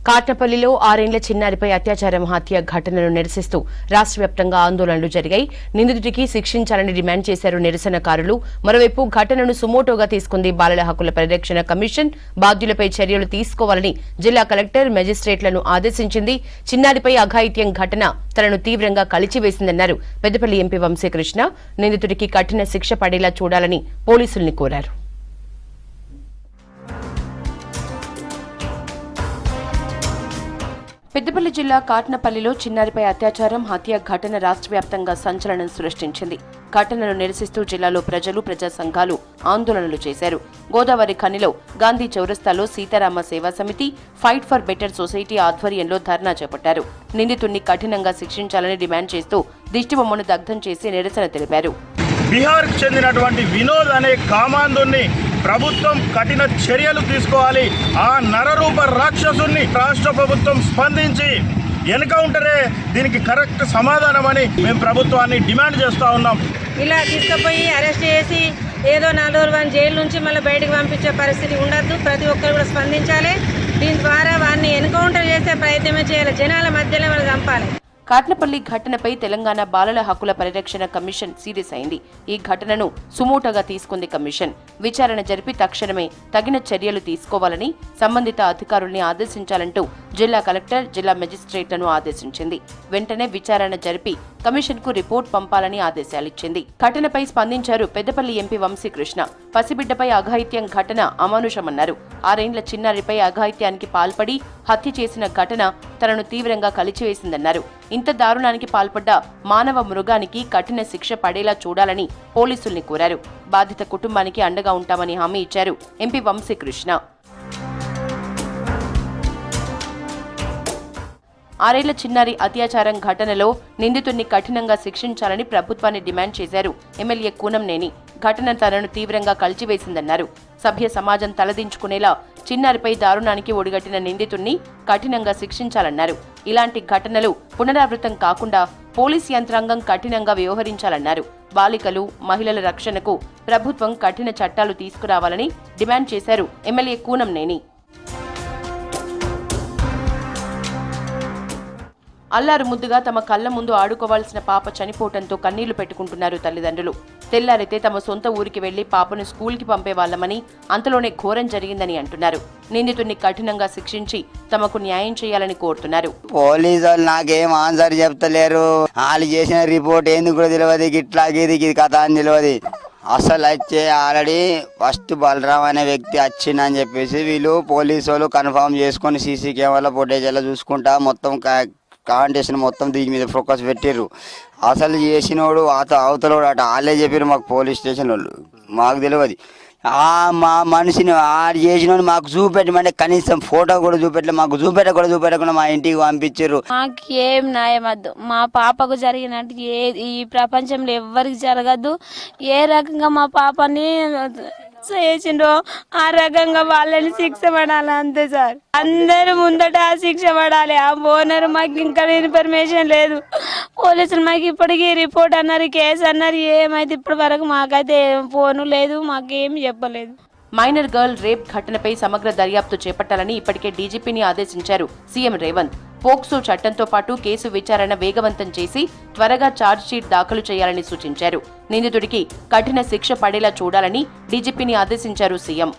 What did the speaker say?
కాట్నపల్లిలో 6 ఏళ్ల చిన్నారిపై అత్యాచారం హత్య ఘటనను నిరసిస్తూ రాష్ట్ర వ్యాప్తంగా ఆందోళనలు జరిగాయి. నిందితుడికి శిక్షించాలని డిమాండ్ చేశారు నిరసనకారులు. మరోవైపు ఘటనను సుమోటోగా తీసుకుంది బాలల హక్కుల పరిరక్షణ కమిషన్. బాధ్యులపై చర్యలు తీసుకోవాలని జిల్లా కలెక్టర్ మెజిస్ట్రేట్లను ఆదేశించింది. చిన్నారిపై అఘాయిత్యం ఘటన తనను తీవ్రంగా కలిచివేసిందన్నారు పెద్దపల్లి ఎంపీ వంశీకృష్ణ. నిందితుడికి కఠిన శిక్ష పడేలా చూడాలని పోలీసుల్ని కోరారు. పెద్దపల్లి జిల్లా కాట్నపల్లిలో చిన్నారిపై అత్యాచారం హత్య ఘటన రాష్ట్ర వ్యాప్తంగా సంచలనం సృష్టించింది. ఘటనను నిరసిస్తూ జిల్లాలో ప్రజలు, ప్రజా సంఘాలు ఆందోళనలు చేశారు. గోదావరి ఖనిలో గాంధీ చౌరస్తాలో సీతారామ సేవా సమితి, ఫైట్ ఫర్ బెటర్ సొసైటీ ఆధ్వర్యంలో ధర్నా చేపట్టారు. నిందితుడిని కఠినంగా శిక్షించాలని డిమాండ్ చేస్తూ దిష్టిబొమ్మను దగ్ధం చేసి నిరసన తెలిపారు. బీహార్కు చెందినటువంటి వినోద్ అనే కామాంధుని ప్రభుత్వం కఠిన చర్యలు తీసుకోవాలి. ఆ నరరూప రాక్షసుని రాష్ట్ర ప్రభుత్వం స్పందించి ఎన్కౌంటరే దీనికి కరెక్ట్ సమాధానమని మేము ప్రభుత్వాన్ని డిమాండ్ చేస్తూ ఉన్నాం. ఇలా తీసుకుపోయి అరెస్ట్ చేసి ఏదో 4 రోజులు జైలు నుంచి మళ్ళీ బయటకు పంపించే పరిస్థితి ఉండద్దు. ప్రతి ఒక్కరు కూడా స్పందించాలి. దీని ద్వారా వారిని ఎన్కౌంటర్ చేసే ప్రయత్నమే చేయాలి. జనాల మధ్యలో వాళ్ళు చంపాలి. కాట్నపల్లి ఘటనపై తెలంగాణ బాలల హక్కుల పరిరక్షణ కమిషన్ సీరియస్ అయింది. ఈ ఘటనను సుమోటోగా తీసుకుంది కమిషన్. విచారణ జరిపి తక్షణమే తగిన చర్యలు తీసుకోవాలని సంబంధిత అధికారుల్ని ఆదేశించాలంటూ జిల్లా కలెక్టర్, జిల్లా మెజిస్ట్రేట్లను ఆదేశించింది. వెంటనే విచారణ జరిపి కమిషన్ కు రిపోర్ట్ పంపాలని ఆదేశాలిచ్చింది. ఘటనపై స్పందించారు పెద్దపల్లి ఎంపీ వంశీకృష్ణ. పసిబిడ్డపై అఘాయిత్యం ఘటన అమానుషమన్నారు. 6 ఏళ్ల చిన్నారిపై అఘాయిత్యానికి పాల్పడి హత్య చేసిన ఘటన తనను తీవ్రంగా కలిచివేసిందన్నారు. ఇంత దారుణానికి పాల్పడ్డ మానవ మృగానికి కఠిన శిక్ష పడేలా చూడాలని పోలీసుల్ని కోరారు. బాధిత కుటుంబానికి అండగా ఉంటామని హామీ ఇచ్చారు ఎంపీ వంశీకృష్ణ. 6 ఏళ్ల చిన్నారి అత్యాచారం ఘటనలో నిందితుడిని కఠినంగా శిక్షించాలని ప్రభుత్వాన్ని డిమాండ్ చేశారు ఎమ్మెల్యే కూనంనేని. ఘటన తనను తీవ్రంగా కలిచివేసిందన్నారు. సభ్య సమాజం తలదించుకునేలా చిన్నారిపై దారుణానికి ఒడిగట్టిన నిందితుడిని కఠినంగా శిక్షించాలన్నారు. ఇలాంటి ఘటనలు పునరావృతం కాకుండా పోలీస్ యంత్రాంగం కఠినంగా వ్యవహరించాలన్నారు. బాలికలు, మహిళల రక్షణకు ప్రభుత్వం కఠిన చట్టాలు తీసుకురావాలని డిమాండ్ చేశారు ఎమ్మెల్యే కూనంనేని. అల్లారు ముద్దుగా తమ కళ్ల ముందు ఆడుకోవాల్సిన పాప చనిపోవడంతో కన్నీళ్లు పెట్టుకుంటున్నారు తల్లిదండ్రులు. తెల్లారితే తమ సొంత ఊరికి వెళ్లి పాపను స్కూల్కి పంపేవాళ్లమని, అంతలోనే ఘోరం జరిగిందని అంటున్నారు. నిందితుడిని కఠినంగా శిక్షించి తమకు న్యాయం చేయాలని కోరుతున్నారు. పోలీసు వాళ్ళు నాకేం ఆన్సర్ చెప్తలేరు. వాళ్ళు చేసిన రిపోర్ట్ ఎందుకు కూడా తెలియదు, ఇట్లా ఇది కథ అని తెలియదు. అసలు అయితే ఆల్రెడీ ఫస్ట్ బలరాం అనే వ్యక్తి వచ్చిందని చెప్పేసి వీళ్ళు పోలీసు వాళ్ళు కన్ఫర్మ్ చేసుకొని సీసీ కెమెరా ఫుటేజ్ ఎలా చూసుకుంటా మొత్తం కాంటెస్ట్ మొత్తం దీని మీద ఫోకస్ పెట్టారు. అసలు చేసినోడు అవతలోడు అట వాళ్ళే చెప్పారు మాకు పోలీస్ స్టేషన్ వాళ్ళు. మాకు తెలియదు. మా మనిషిని ఆడు చేసినోడు మాకు చూపెట్టమంటే కనీసం ఫోటో కూడా చూపెట్టకుండా మా ఇంటికి పంపించారు. మాకు ఏం న్యాయమద్దు. మా పాపకు జరిగినట్టు ఈ ప్రపంచంలో ఎవ్వరికి జరగద్దు. ఏ రకంగా మా పాపని చేసిండ్రో ఆ రకంగా వాళ్ళని శిక్ష పడాలి అంతే సార్. అందరు ముందట ఆ శిక్ష పడాలి. ఆ ఓనర్ మాకు ఇంకా ఇన్ఫర్మేషన్ లేదు. పోలీసులు మాకు ఇప్పటికీ రిపోర్ట్ అన్నారు, కేసు అన్నారు. ఏమైతే ఇప్పటి వరకు మాకైతే ఫోను లేదు, మాకేం చెప్పలేదు. మైనర్ గర్ల్ రేప్ ఘటనపై సమగ్ర దర్యాప్తు చేపట్టాలని ఇప్పటికే డీజీపీని ఆదేశించారు సీఎం రేవంత్. పోక్సో చట్టంతో పాటు కేసు విచారణ వేగవంతం చేసి త్వరగా ఛార్జ్షీట్ దాఖలు చేయాలని సూచించారు. నిందితుడికి కఠిన శిక్ష పడేలా చూడాలని డీజీపీని ఆదేశించారు సీఎం.